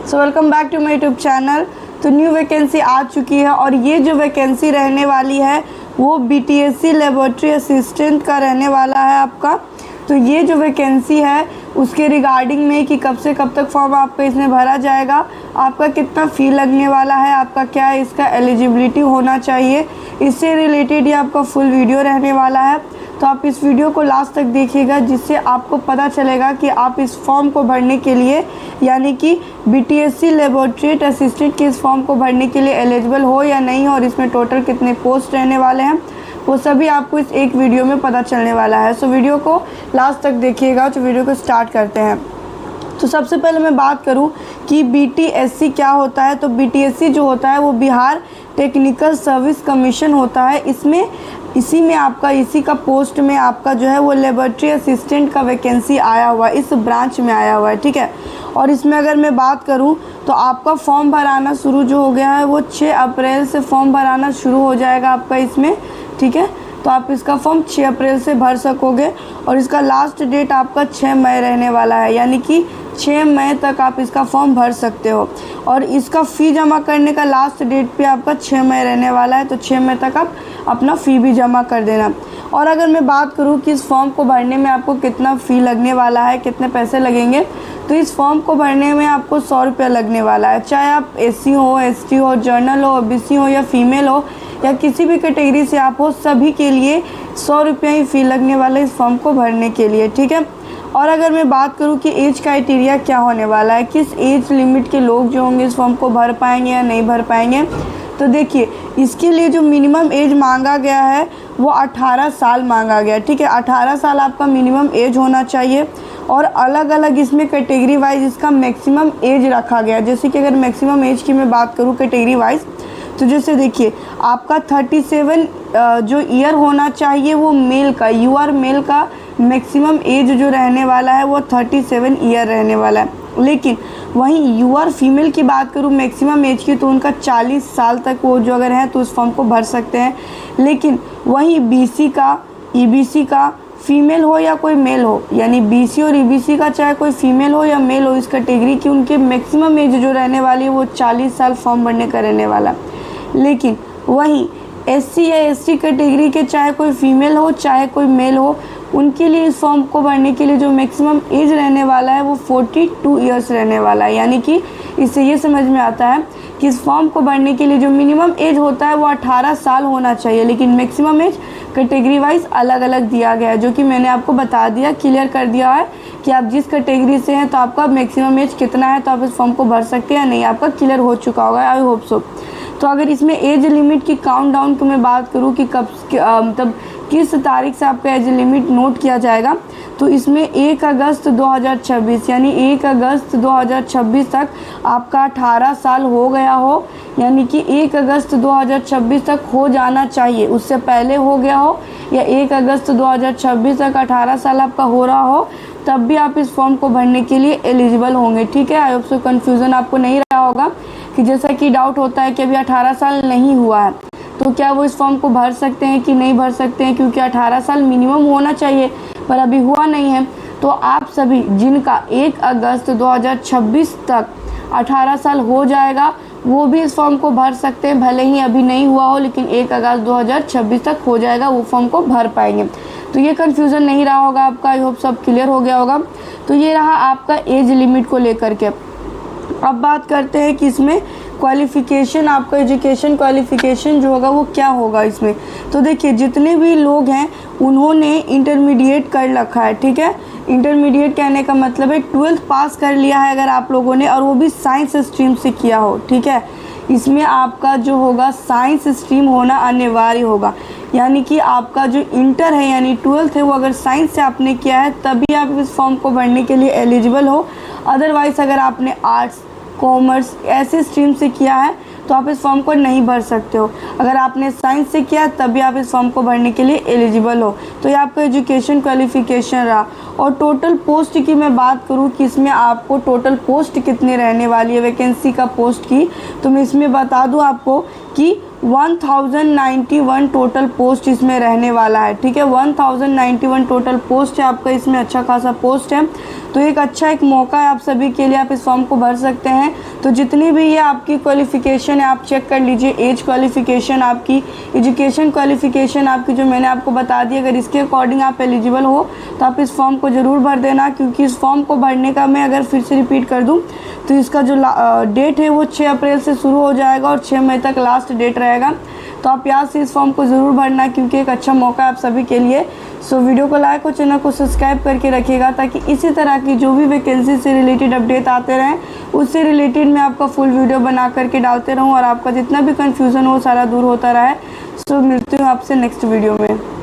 So welcome back to my YouTube channel. तो new vacancy आ चुकी है और ये जो वैकेंसी रहने वाली है वो बीटीएससी लेबोरेटरी असिस्टेंट का रहने वाला है आपका। तो ये जो वैकेंसी है उसके रिगार्डिंग में कि कब से कब तक फॉर्म आपका इसमें भरा जाएगा, आपका कितना फ़ी लगने वाला है, आपका क्या इसका एलिजिबिलिटी होना चाहिए, इससे रिलेटेड ये आपका फुल वीडियो रहने वाला है। तो आप इस वीडियो को लास्ट तक देखिएगा जिससे आपको पता चलेगा कि आप इस फॉर्म को भरने के लिए यानी कि बीटीएससी लेबोरेटरी असिस्टेंट के इस फॉर्म को भरने के लिए एलिजिबल हो या नहीं हो और इसमें टोटल कितने पोस्ट रहने वाले हैं वो सभी आपको इस एक वीडियो में पता चलने वाला है। सो वीडियो को लास्ट तक देखिएगा। तो वीडियो को स्टार्ट करते हैं। तो सबसे पहले मैं बात करूं कि बीटीएससी क्या होता है। तो बीटीएससी जो होता है वो बिहार टेक्निकल सर्विस कमीशन होता है। इसी में आपका इसी का पोस्ट में आपका जो है वो लेबोरेटरी असिस्टेंट का वैकेंसी आया हुआ है, इस ब्रांच में आया हुआ है, ठीक है। और इसमें अगर मैं बात करूं तो आपका फॉर्म भराना शुरू जो हो गया है वो 6 अप्रैल से फॉर्म भराना शुरू हो जाएगा आपका इसमें, ठीक है। तो आप इसका फॉर्म 6 अप्रैल से भर सकोगे और इसका लास्ट डेट आपका 6 मई रहने वाला है, यानी कि 6 मई तक आप इसका फॉर्म भर सकते हो। और इसका फ़ी जमा करने का लास्ट डेट पे आपका 6 मई रहने वाला है। तो 6 मई तक आप अपना फ़ी भी जमा कर देना। और अगर मैं बात करूँ कि इस फॉर्म को भरने में आपको कितना फ़ी लगने वाला है, कितने पैसे लगेंगे, तो इस फॉर्म को भरने में आपको 100 रुपये लगने वाला है। चाहे आप एससी हो, एसटी हो, जर्नल हो, ओबीसी हो या फीमेल हो या किसी भी कैटेगरी से आप हो, सभी के लिए 100 रुपये ही फ़ी लगने वाला है इस फॉर्म को भरने के लिए, ठीक है। और अगर मैं बात करूं कि एज क्राइटेरिया क्या होने वाला है, किस एज लिमिट के लोग जो होंगे इस फॉर्म को भर पाएंगे या नहीं भर पाएंगे, तो देखिए इसके लिए जो मिनिमम एज मांगा गया है वो 18 साल मांगा गया, ठीक है। 18 साल आपका मिनिमम एज होना चाहिए। और अलग अलग इसमें कैटेगरी वाइज इसका मैक्सिमम एज रखा गया। जैसे कि अगर मैक्सिमम एज की मैं बात करूँ कैटेगरी वाइज, तो जैसे देखिए आपका 37 जो ईयर होना चाहिए वो मेल का, यूआर मेल का मैक्सिमम एज जो रहने वाला है वो 37 ईयर रहने वाला है। लेकिन वहीं यूआर फीमेल की बात करूँ मैक्सिमम एज की, तो उनका 40 साल तक वो जो अगर है तो उस फॉर्म को भर सकते हैं। लेकिन वहीं बीसी का, ईबीसी का, फीमेल हो या कोई मेल हो, यानी बीसी और ईबीसी का चाहे कोई फीमेल हो या मेल हो, इस कैटेगरी की उनके मैक्सिमम एज जो रहने वाली है वो 40 साल फॉर्म भरने का रहने वाला। लेकिन वहीं एससी या एसटी कैटेगरी के चाहे कोई फीमेल हो चाहे कोई मेल हो, उनके लिए इस फॉर्म को भरने के लिए जो मैक्सिमम एज रहने वाला है वो 42 ईयर्स रहने वाला है। यानी कि इससे ये समझ में आता है कि इस फॉर्म को भरने के लिए जो मिनिमम एज होता है वो 18 साल होना चाहिए, लेकिन मैक्सिमम एज कैटेगरी वाइज अलग अलग दिया गया है, जो कि मैंने आपको बता दिया, क्लियर कर दिया है कि आप जिस कैटेगरी से हैं तो आपका मैक्सिमम एज कितना है, तो आप इस फॉर्म को भर सकते हैं या नहीं, आपका क्लियर हो चुका होगा, आई होप सो। तो अगर इसमें एज लिमिट की काउंट डाउन की मैं बात करूँ कि कब मतलब किस तारीख से आपका एज लिमिट नोट किया जाएगा, तो इसमें 1 अगस्त 2026 यानी 1 अगस्त 2026 तक आपका 18 साल हो गया हो, यानी कि 1 अगस्त 2026 तक हो जाना चाहिए। उससे पहले हो गया हो या 1 अगस्त 2026 तक 18 साल आपका हो रहा हो, तब भी आप इस फॉर्म को भरने के लिए एलिजिबल होंगे, ठीक है। आई होप सो कन्फ्यूज़न आपको नहीं रहा होगा कि जैसा कि डाउट होता है कि अभी 18 साल नहीं हुआ है तो क्या वो इस फॉर्म को भर सकते हैं कि नहीं भर सकते हैं, क्योंकि 18 साल मिनिमम होना चाहिए पर अभी हुआ नहीं है। तो आप सभी जिनका 1 अगस्त 2026 तक 18 साल हो जाएगा वो भी इस फॉर्म को भर सकते हैं, भले ही अभी नहीं हुआ हो, लेकिन 1 अगस्त 2026 तक हो जाएगा, वो फॉर्म को भर पाएंगे। तो ये कन्फ्यूज़न नहीं रहा होगा आपका, आई होप सब क्लियर हो गया होगा। तो ये रहा आपका एज लिमिट को लेकर के। अब बात करते हैं कि इसमें क्वालिफ़िकेशन, आपका एजुकेशन क्वालिफ़िकेशन जो होगा वो क्या होगा इसमें। तो देखिए जितने भी लोग हैं उन्होंने इंटरमीडिएट कर रखा है, ठीक है। इंटरमीडिएट कहने का मतलब है 12th पास कर लिया है अगर आप लोगों ने, और वो भी साइंस स्ट्रीम से किया हो, ठीक है। इसमें आपका जो होगा साइंस स्ट्रीम होना अनिवार्य होगा, यानी कि आपका जो इंटर है यानी 12th है वो अगर साइंस से आपने किया है तभी आप इस फॉर्म को भरने के लिए एलिजिबल हो। अदरवाइज़ अगर आपने आर्ट्स, कॉमर्स ऐसे स्ट्रीम से किया है तो आप इस फॉर्म को नहीं भर सकते हो। अगर आपने साइंस से किया तभी आप इस फॉर्म को भरने के लिए एलिजिबल हो। तो ये आपका एजुकेशन क्वालिफ़िकेशन रहा। और टोटल पोस्ट की मैं बात करूँ कि इसमें आपको टोटल पोस्ट कितनी रहने वाली है वैकेंसी का पोस्ट की, तो मैं इसमें बता दूँ आपको कि 1091 टोटल पोस्ट इसमें रहने वाला है। ठीक है, 1091 टोटल पोस्ट है आपका, इसमें अच्छा खासा पोस्ट है। तो एक मौका है आप सभी के लिए, आप इस फॉर्म को भर सकते हैं। तो जितनी भी ये आपकी क्वालिफ़िकेशन है आप चेक कर लीजिए, एज क्वालिफ़िकेशन आपकी, एजुकेशन क्वालिफ़िकेशन आपकी जो मैंने आपको बता दी। अगर इसके अकॉर्डिंग आप एलिजिबल हो तो आप इस फॉर्म को ज़रूर भर देना, क्योंकि इस फॉर्म को भरने का मैं अगर फिर से रिपीट कर दूँ तो इसका जो डेट है वो 6 अप्रैल से शुरू हो जाएगा और 6 मई तक लास्ट डेट रहेगा। तो आप याद से इस फॉर्म को ज़रूर भरना, क्योंकि एक अच्छा मौका है आप सभी के लिए। सो वीडियो को लाइक और चैनल को सब्सक्राइब करके रखिएगा, ताकि इसी तरह की जो भी वैकेंसी से रिलेटेड अपडेट आते रहें उससे रिलेटेड मैं आपका फुल वीडियो बना करके डालते रहूँ और आपका जितना भी कन्फ्यूज़न हो सारा दूर होता रहे। सो मिलती हूँ आपसे नेक्स्ट वीडियो में।